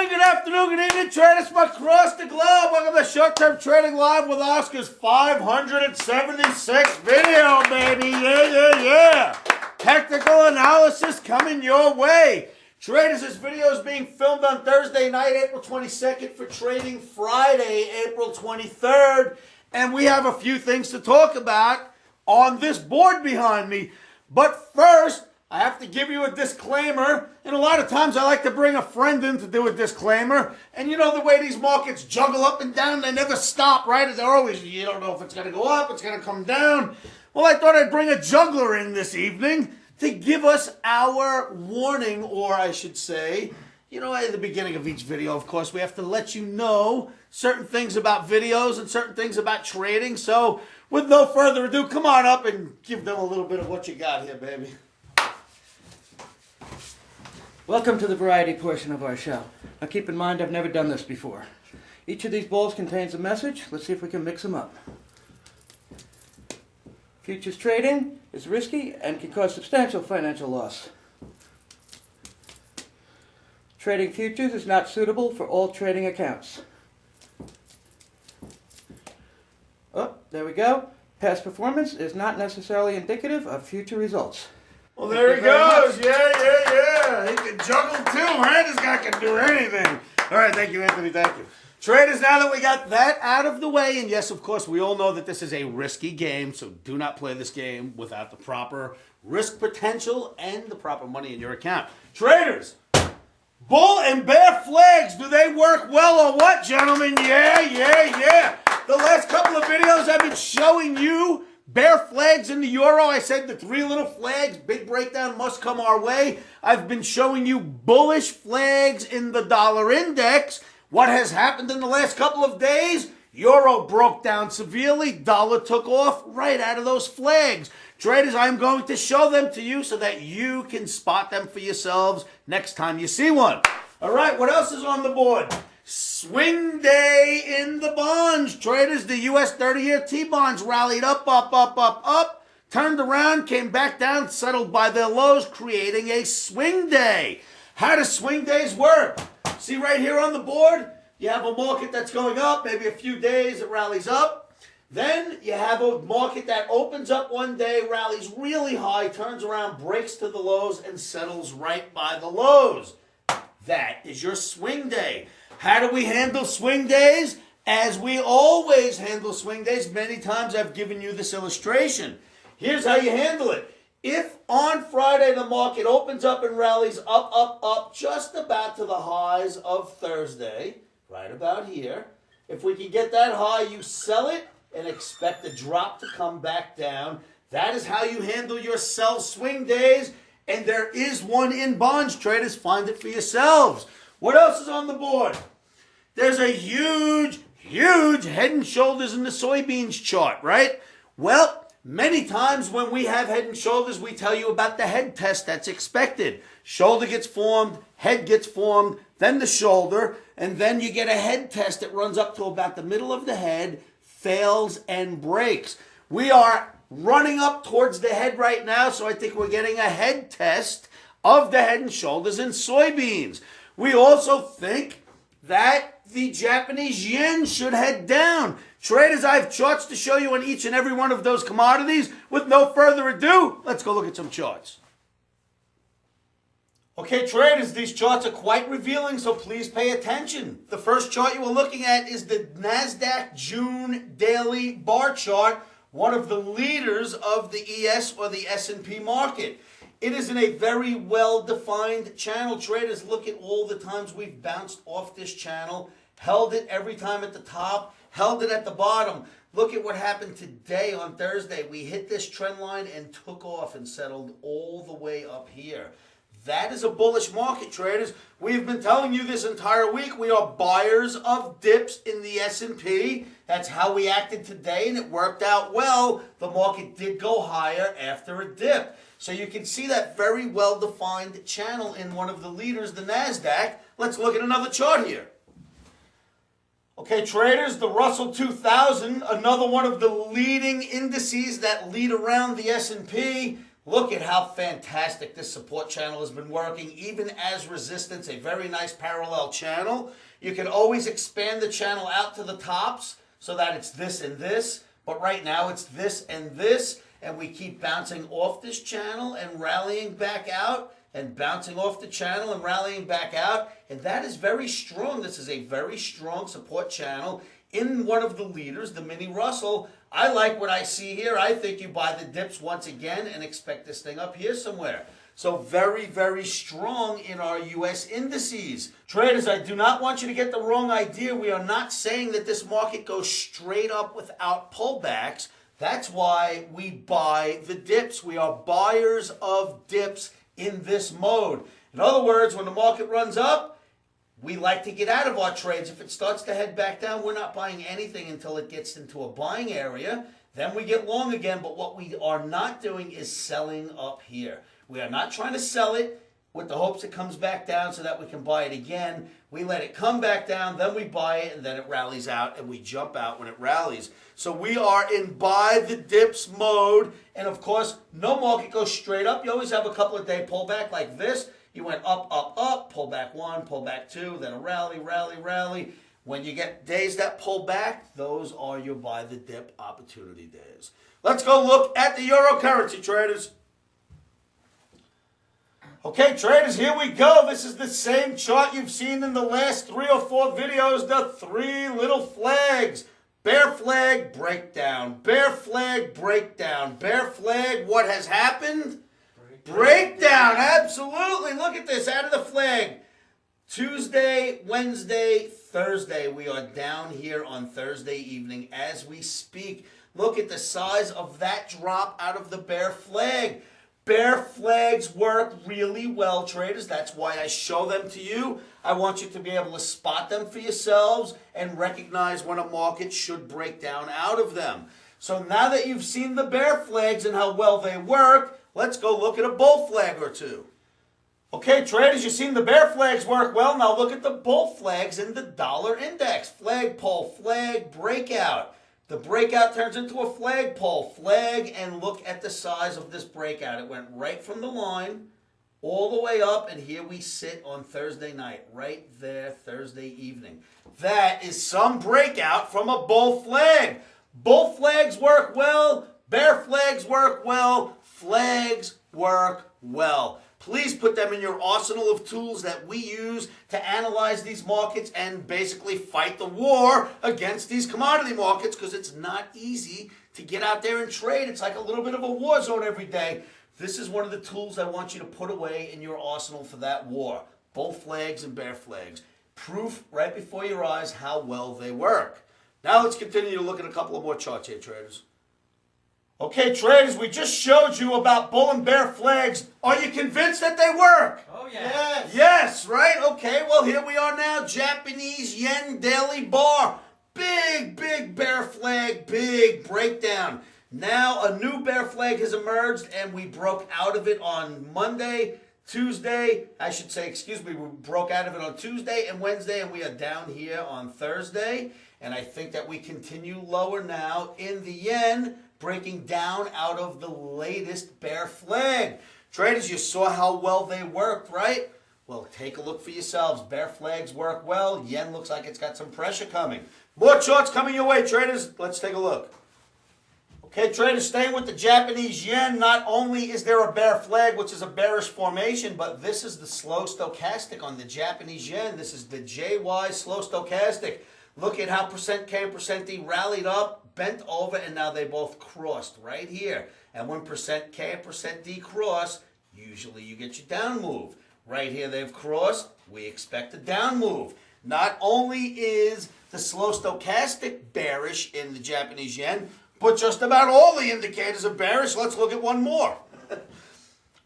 morning, good afternoon, good evening, traders from across the globe. Welcome to Short-Term Trading Live with Oscar's 576 video, baby. Yeah. Technical analysis coming your way. Traders, this video is being filmed on Thursday night, April 22nd, for trading Friday, April 23rd. And we have a few things to talk about on this board behind me. But first, I have to give you a disclaimer, and a lot of times I like to bring a friend in to do a disclaimer. And you know the way these markets juggle up and down, they never stop, right? They're always, you don't know if it's going to go up, it's going to come down. Well, I thought I'd bring a juggler in this evening to give us our warning, or I should say, you know, at the beginning of each video, of course, we have to let you know certain things about videos and certain things about trading. So, with no further ado, come on up and give them a little bit of what you got here, baby. Welcome to the variety portion of our show. Now keep in mind I've never done this before. Each of these bowls contains a message. Let's see if we can mix them up. Futures trading is risky and can cause substantial financial loss. Trading futures is not suitable for all trading accounts. Oh, there we go. Past performance is not necessarily indicative of future results. Well, there he goes. Yeah. He can juggle too, right? This guy can do anything. All right, thank you, Anthony. Thank you. Traders, now that we got that out of the way, and yes, of course, we all know that this is a risky game, so do not play this game without the proper risk potential and the proper money in your account. Traders, bull and bear flags, do they work well or what, gentlemen? Yeah. The last couple of videos I've been showing you bear flags in the euro. I said the three little flags, big breakdown must come our way. I've been showing you bullish flags in the dollar index. What has happened in the last couple of days? Euro broke down severely. Dollar took off right out of those flags. Traders, I'm going to show them to you so that you can spot them for yourselves next time you see one. All right, what else is on the board? Swing day in the bonds. Traders, the U.S. 30-year T-bonds rallied up, turned around, came back down, settled by their lows, creating a swing day. How do swing days work? See right here on the board, you have a market that's going up, maybe a few days it rallies up. Then you have a market that opens up one day, rallies really high, turns around, breaks to the lows, and settles right by the lows. That is your swing day. How do we handle swing days? As we always handle swing days, many times I've given you this illustration. Here's how you handle it. If on Friday the market opens up and rallies up, just about to the highs of Thursday, right about here, if we can get that high, you sell it and expect the drop to come back down. That is how you handle your sell swing days, and there is one in bonds, traders. Find it for yourselves. What else is on the board? There's a huge head and shoulders in the soybeans chart, right? Well, many times when we have head and shoulders, we tell you about the head test that's expected. Shoulder gets formed, head gets formed, then the shoulder, and then you get a head test that runs up to about the middle of the head, fails and breaks. We are running up towards the head right now, so I think we're getting a head test of the head and shoulders in soybeans. We also think that the Japanese yen should head down. Traders, I have charts to show you on each and every one of those commodities. With no further ado, let's go look at some charts. Okay, traders, these charts are quite revealing, so please pay attention. The first chart you are looking at is the NASDAQ June daily bar chart, one of the leaders of the ES or the S&P market. It is in a very well-defined channel. Traders, look at all the times we've bounced off this channel, held it every time at the top, held it at the bottom. Look at what happened today on Thursday. We hit this trend line and took off and settled all the way up here. That is a bullish market, traders. We've been telling you this entire week. We are buyers of dips in the S&P. That's how we acted today, and it worked out well. The market did go higher after a dip. So you can see that very well-defined channel in one of the leaders, the NASDAQ. Let's look at another chart here. Okay, traders, the Russell 2000, another one of the leading indices that lead around the S&P. Look at how fantastic this support channel has been working, even as resistance, a very nice parallel channel. You can always expand the channel out to the tops so that it's this and this, but right now it's this and this, and we keep bouncing off this channel and rallying back out, and bouncing off the channel and rallying back out, and that is very strong. This is a very strong support channel in one of the leaders, the mini Russell. I like what I see here. I think you buy the dips once again and expect this thing up here somewhere. So very, very strong in our U.S. indices. Traders, I do not want you to get the wrong idea. We are not saying that this market goes straight up without pullbacks. That's why we buy the dips. We are buyers of dips in this mode. In other words, when the market runs up, we like to get out of our trades. If it starts to head back down, we're not buying anything until it gets into a buying area. Then we get long again, but what we are not doing is selling up here. We are not trying to sell it with the hopes it comes back down so that we can buy it again. We let it come back down, then we buy it, and then it rallies out, and we jump out when it rallies. So we are in buy the dips mode, and of course, no market goes straight up. You always have a couple of day pullback like this. You went up, up, up, pull back one, pull back two, then a rally, rally, rally. When you get days that pull back, those are your buy the dip opportunity days. Let's go look at the euro currency, traders. Okay, traders, here we go. This is the same chart you've seen in the last 3 or 4 videos, the 3 little flags. Bear flag, breakdown. Bear flag, breakdown. Bear flag, what has happened? Breakdown, absolutely. Look at this, out of the flag. Tuesday, Wednesday, Thursday. We are down here on Thursday evening as we speak. Look at the size of that drop out of the bear flag. Bear flags work really well, traders. That's why I show them to you. I want you to be able to spot them for yourselves and recognize when a market should break down out of them. So now that you've seen the bear flags and how well they work, let's go look at a bull flag or two. Okay, traders, you've seen the bear flags work well. Now look at the bull flags in the dollar index. Flagpole, flag, breakout. The breakout turns into a flagpole, flag, and look at the size of this breakout. It went right from the line all the way up, and here we sit on Thursday night, right there, Thursday evening. That is some breakout from a bull flag. Bull flags work well. Bear flags work well. Flags work well. Please put them in your arsenal of tools that we use to analyze these markets and basically fight the war against these commodity markets, because it's not easy to get out there and trade. It's like a little bit of a war zone every day. This is one of the tools I want you to put away in your arsenal for that war. Bull flags and bear flags. Proof right before your eyes how well they work. Now let's continue to look at a couple of more charts here, traders. Okay, traders, we just showed you about bull and bear flags. Are you convinced that they work? Oh, yeah. Yes, right? Okay, well, here we are now. Japanese yen daily bar. Big, big bear flag, big breakdown. Now a new bear flag has emerged, and we broke out of it on Monday, Tuesday. We broke out of it on Tuesday and Wednesday, and we are down here on Thursday. And I think that we continue lower now in the yen, breaking down out of the latest bear flag. Traders, you saw how well they worked, right? Well, take a look for yourselves. Bear flags work well. Yen looks like it's got some pressure coming. More charts coming your way, traders. Let's take a look. Okay, traders, staying with the Japanese yen, not only is there a bear flag, which is a bearish formation, but this is the slow stochastic on the Japanese yen. This is the JY slow stochastic. Look at how percent K and percent D rallied up, bent over, and now they both crossed right here. And when percent K and percent D cross, usually you get your down move. Right here they've crossed, we expect a down move. Not only is the slow stochastic bearish in the Japanese yen, but just about all the indicators are bearish. Let's look at one more.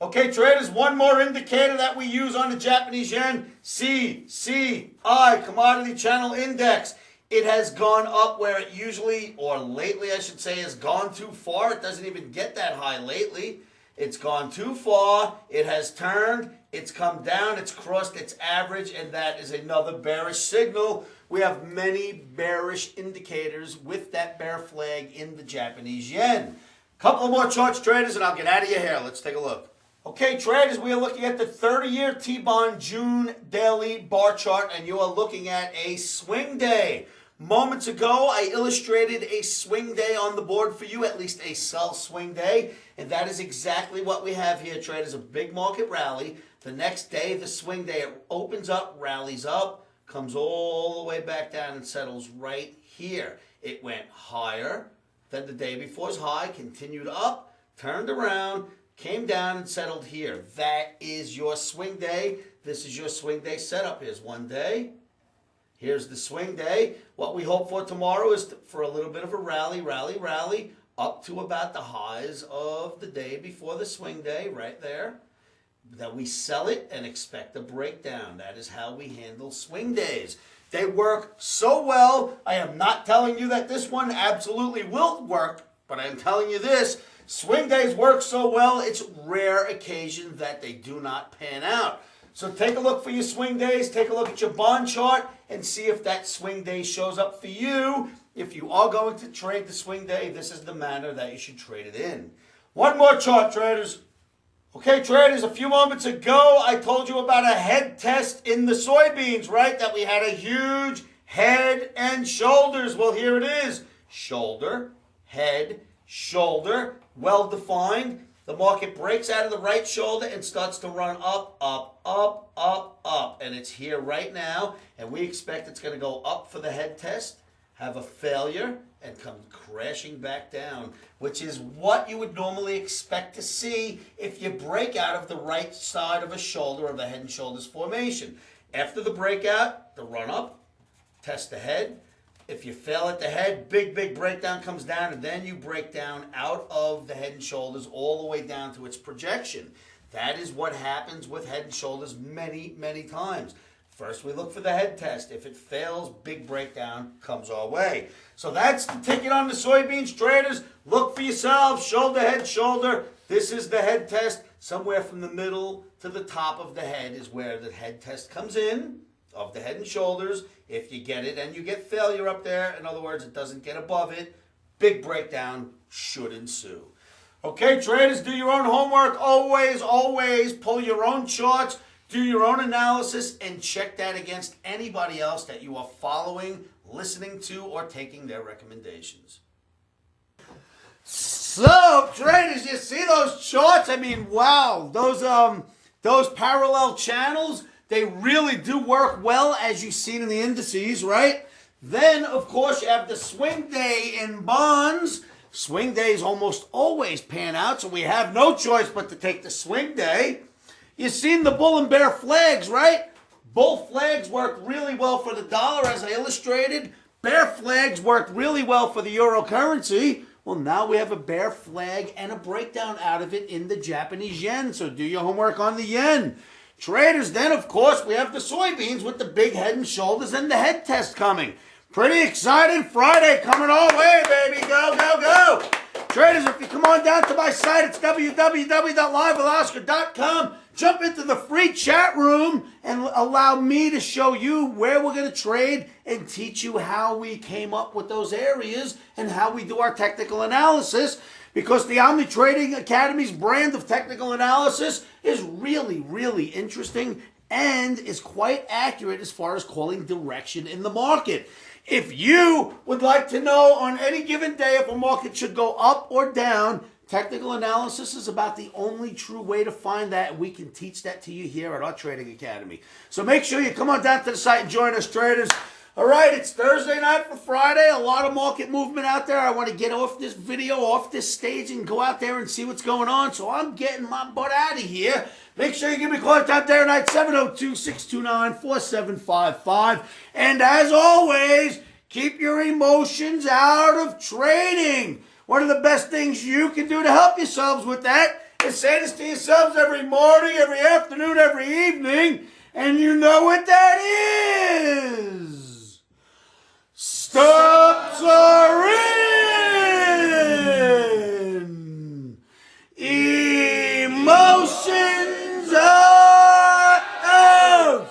Okay, traders, one more indicator that we use on the Japanese yen, CCI, Commodity Channel Index. It has gone up where it usually, or lately I should say, has gone too far. It doesn't even get that high lately. It's gone too far. It has turned. It's come down. It's crossed its average, and that is another bearish signal. We have many bearish indicators with that bear flag in the Japanese yen. A Couple more charts, traders, and I'll get out of your hair. Let's take a look. Okay, traders, we are looking at the 30-year T-bond June daily bar chart, and you are looking at a swing day. Moments ago, I illustrated a swing day on the board for you, at least a sell swing day, and that is exactly what we have here, traders, a big market rally. The next day, the swing day, it opens up, rallies up, comes all the way back down and settles right here. It went higher than the day before's high, continued up, turned around, came down and settled here. That is your swing day. This is your swing day setup. Here's one day. Here's the swing day. What we hope for tomorrow is for a little bit of a rally, up to about the highs of the day before the swing day, right there. That we sell it and expect a breakdown. That is how we handle swing days. They work so well. I am not telling you that this one absolutely will work, but I am telling you this. Swing days work so well, it's rare occasion that they do not pan out. So take a look for your swing days, take a look at your bond chart, and see if that swing day shows up for you. If you are going to trade the swing day, this is the manner that you should trade it in. One more chart, traders. Okay, traders, a few moments ago, I told you about a head test in the soybeans, right? That we had a huge head and shoulders. Well, here it is. Shoulder, head, shoulder, well defined. The market breaks out of the right shoulder and starts to run up, up, up, up, up. And it's here right now. And we expect it's going to go up for the head test, have a failure, and come crashing back down, which is what you would normally expect to see if you break out of the right side of a shoulder of a head and shoulders formation. After the breakout, the run up, test the head. If you fail at the head, big breakdown comes down, and then you break down out of the head and shoulders all the way down to its projection. That is what happens with head and shoulders many times. First, we look for the head test. If it fails, big breakdown comes our way. So that's the ticket on the soybeans, traders. Look for yourselves, shoulder, head, shoulder. This is the head test. Somewhere from the middle to the top of the head is where the head test comes in, of the head and shoulders. If you get it and you get failure up there, in other words, it doesn't get above it, big breakdown should ensue. Okay, traders, do your own homework. Always pull your own charts, do your own analysis, and check that against anybody else that you are following, listening to, or taking their recommendations. So, traders, you see those charts? I mean, wow, those parallel channels, they really do work well, as you've seen in the indices, right? Then, of course, you have the swing day in bonds. Swing days almost always pan out, so we have no choice but to take the swing day. You've seen the bull and bear flags, right? Bull flags work really well for the dollar, as I illustrated. Bear flags worked really well for the euro currency. Well, now we have a bear flag and a breakdown out of it in the Japanese yen, so do your homework on the yen. Traders, then, of course, we have the soybeans with the big head and shoulders and the head test coming. Pretty exciting Friday coming our way, baby. Go. Traders, if you come on down to my site, it's www.livewithoscar.com. Jump into the free chat room and allow me to show you where we're going to trade and teach you how we came up with those areas and how we do our technical analysis. Because the Omni Trading Academy's brand of technical analysis is really interesting and is quite accurate as far as calling direction in the market. If you would like to know on any given day if a market should go up or down, technical analysis is about the only true way to find that, and we can teach that to you here at our Trading Academy. So make sure you come on down to the site and join us, traders. All right, it's Thursday night for Friday. A lot of market movement out there. I want to get off this video, off this stage, and go out there and see what's going on. So I'm getting my butt out of here. Make sure you give me a call time there tonight, 702-629-4755. And as always, keep your emotions out of trading. One of the best things you can do to help yourselves with that is say this to yourselves every morning, every afternoon, every evening. And you know what that is. Stops are in. Emotions are out.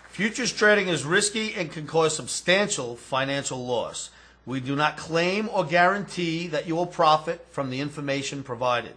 Futures trading is risky and can cause substantial financial loss. We do not claim or guarantee that you will profit from the information provided.